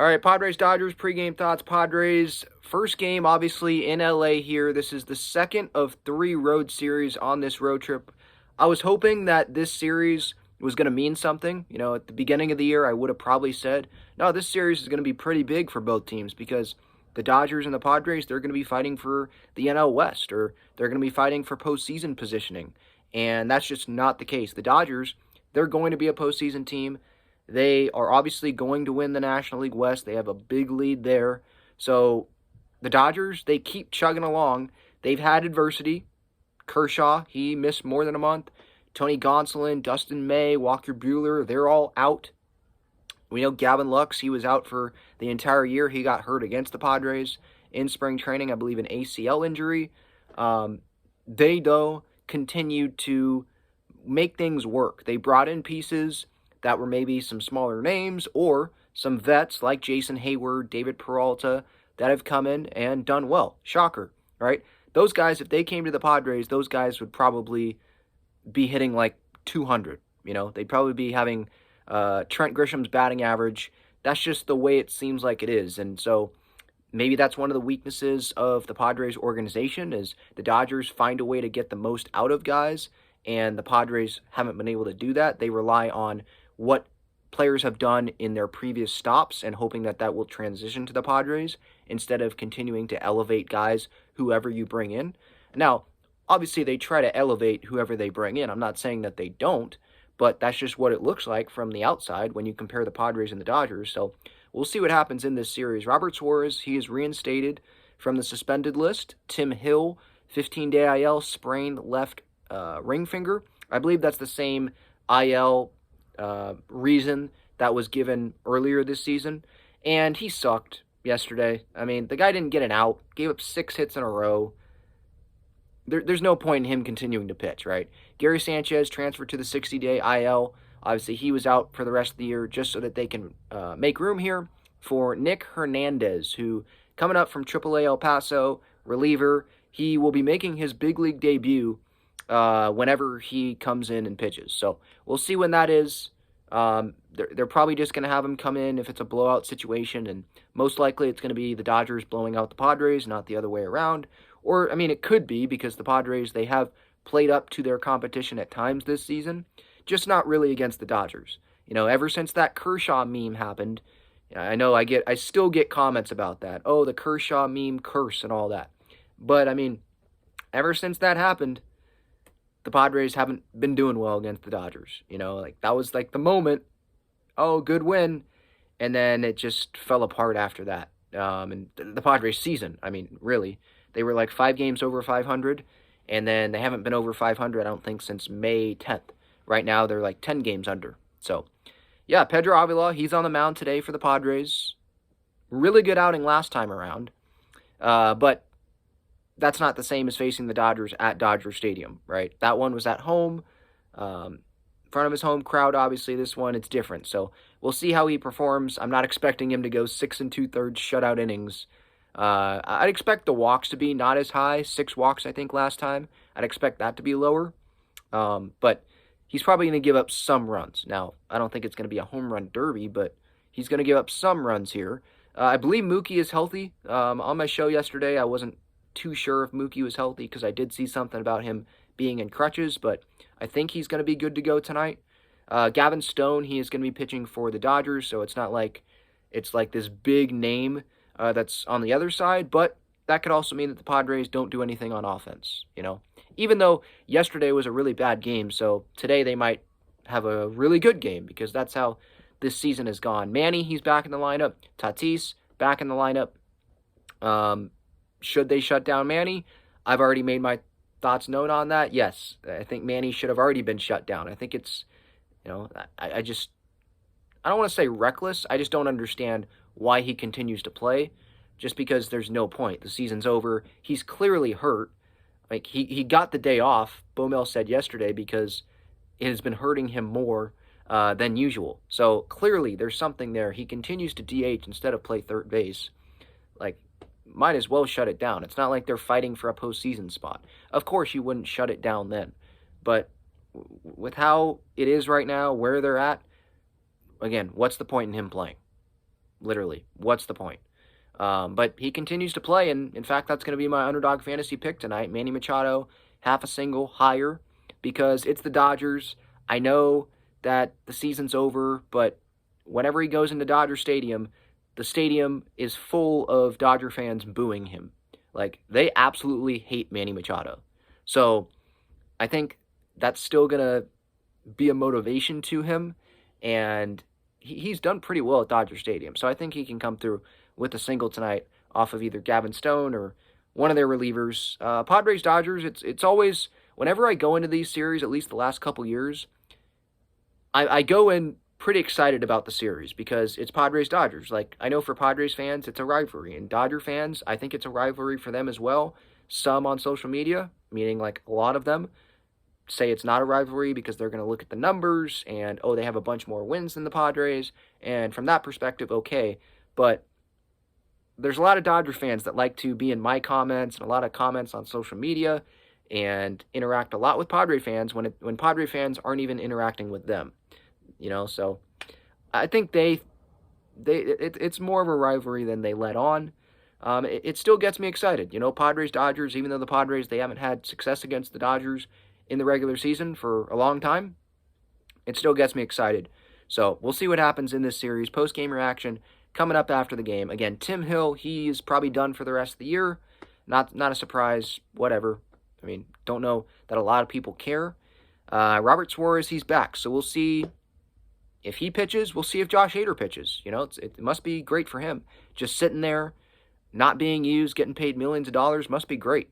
All right, Padres Dodgers pregame thoughts. Padres first game, obviously in LA here. This is the second of 3 road series on this road trip. I was hoping that this series was going to mean something. At the beginning of the year, I would have probably said, no, this series is going to be pretty big for both teams because the Dodgers and the Padres, they're going to be fighting for the NL West, or they're going to be fighting for postseason positioning. And that's just not the case. The Dodgers, they're going to be a postseason team. They are obviously going to win the National League West. They have a big lead there. So the Dodgers, they keep chugging along. They've had adversity. Kershaw, he missed more than a month. Tony Gonsolin, Dustin May, Walker Buehler, they're all out. We know Gavin Lux, he was out for the entire year. He got hurt against the Padres in spring training, I believe an ACL injury. They, though, continued to make things work. They brought in pieces that were maybe some smaller names or some vets like Jason Hayward, David Peralta that have come in and done well. Shocker, right? Those guys, if they came to the Padres, those guys would probably be hitting like 200. They'd probably be having Trent Grisham's batting average. That's just the way it seems like it is. And so maybe that's one of the weaknesses of the Padres organization is the Dodgers find a way to get the most out of guys, and the Padres haven't been able to do that. They rely on what players have done in their previous stops and hoping that that will transition to the Padres instead of continuing to elevate guys, whoever you bring in. Now, obviously, they try to elevate whoever they bring in. I'm not saying that they don't, but that's just what it looks like from the outside when you compare the Padres and the Dodgers. So we'll see what happens in this series. Robert Suarez, he is reinstated from the suspended list. Tim Hill, 15-day IL, sprained left ring finger. I believe that's the same IL reason that was given earlier this season. And he sucked yesterday. I mean, the guy didn't get an out, gave up 6 hits in a row. There's no point in him continuing to pitch, right? Gary Sanchez transferred to the 60-day IL. Obviously, he was out for the rest of the year just so that they can make room here for Nick Hernandez, who, coming up from AAA El Paso, reliever, he will be making his big league debut whenever he comes in and pitches. So we'll see when that is. They're probably just going to have him come in if it's a blowout situation, and most likely it's going to be the Dodgers blowing out the Padres, not the other way around. Or, I mean, it could be because the Padres, they have played up to their competition at times this season, just not really against the Dodgers. Ever since that Kershaw meme happened, I know I still get comments about that. Oh, the Kershaw meme curse and all that. But, I mean, ever since that happened, the Padres haven't been doing well against the Dodgers. That was like the moment, oh, good win, and then it just fell apart after that. And the Padres season, I mean, really, they were like 5 games over 500, and then they haven't been over 500, I don't think, since May 10th. Right now, they're like 10 games under. So, yeah, Pedro Avila, he's on the mound today for the Padres. Really good outing last time around, but that's not the same as facing the Dodgers at Dodger Stadium, right? That one was at home, in front of his home crowd. Obviously, this one, it's different. So we'll see how he performs. I'm not expecting him to go 6 2/3 shutout innings. I'd expect the walks to be not as high. 6 walks, I think, last time. I'd expect that to be lower. But he's probably going to give up some runs. Now, I don't think it's going to be a home run derby, but he's going to give up some runs here. I believe Mookie is healthy. On my show yesterday, I wasn't too sure if Mookie was healthy because I did see something about him being in crutches, but I think he's going to be good to go tonight. Gavin Stone, he is going to be pitching for the Dodgers, so it's not like it's like this big name that's on the other side, but that could also mean that the Padres don't do anything on offense, Even though yesterday was a really bad game, so today they might have a really good game because that's how this season has gone. Manny, he's back in the lineup. Tatis, back in the lineup. Should they shut down Manny? I've already made my thoughts known on that. Yes, I think Manny should have already been shut down. I think it's, I don't want to say reckless. I just don't understand why he continues to play just because there's no point. The season's over. He's clearly hurt. Like, he got the day off, Bomel said yesterday, because it has been hurting him more than usual. So clearly there's something there. He continues to DH instead of play third base. Like, might as well shut it down. It's not like they're fighting for a postseason spot. Of course you wouldn't shut it down then. But with how it is right now, where they're at, again, what's the point in him playing? Literally, what's the point? But he continues to play, and in fact, that's going to be my underdog fantasy pick tonight. Manny Machado, half a single higher, because it's the Dodgers. I know that the season's over, but whenever he goes into Dodger Stadium, the stadium is full of Dodger fans booing him. Like, they absolutely hate Manny Machado. So I think that's still going to be a motivation to him, and he's done pretty well at Dodger Stadium. So I think he can come through with a single tonight off of either Gavin Stone or one of their relievers. Padres Dodgers, it's always, whenever I go into these series, at least the last couple years, I go in pretty excited about the series because it's Padres Dodgers. Like, I know for Padres fans, it's a rivalry, and Dodger fans, I think it's a rivalry for them as well. Some on social media, meaning like a lot of them, say it's not a rivalry because they're going to look at the numbers and, oh, they have a bunch more wins than the Padres. And from that perspective, okay. But there's a lot of Dodger fans that like to be in my comments and a lot of comments on social media and interact a lot with Padre fans when Padre fans aren't even interacting with them. So I think it's more of a rivalry than they let on. It still gets me excited. Padres Dodgers, even though the Padres, they haven't had success against the Dodgers in the regular season for a long time, it still gets me excited. So we'll see what happens in this series. Post-game reaction coming up after the game. Again, Tim Hill, he's probably done for the rest of the year. Not a surprise, whatever. I mean, don't know that a lot of people care. Robert Suarez, he's back. So we'll see if he pitches. We'll see if Josh Hader pitches. It must be great for him. Just sitting there, not being used, getting paid millions of dollars must be great.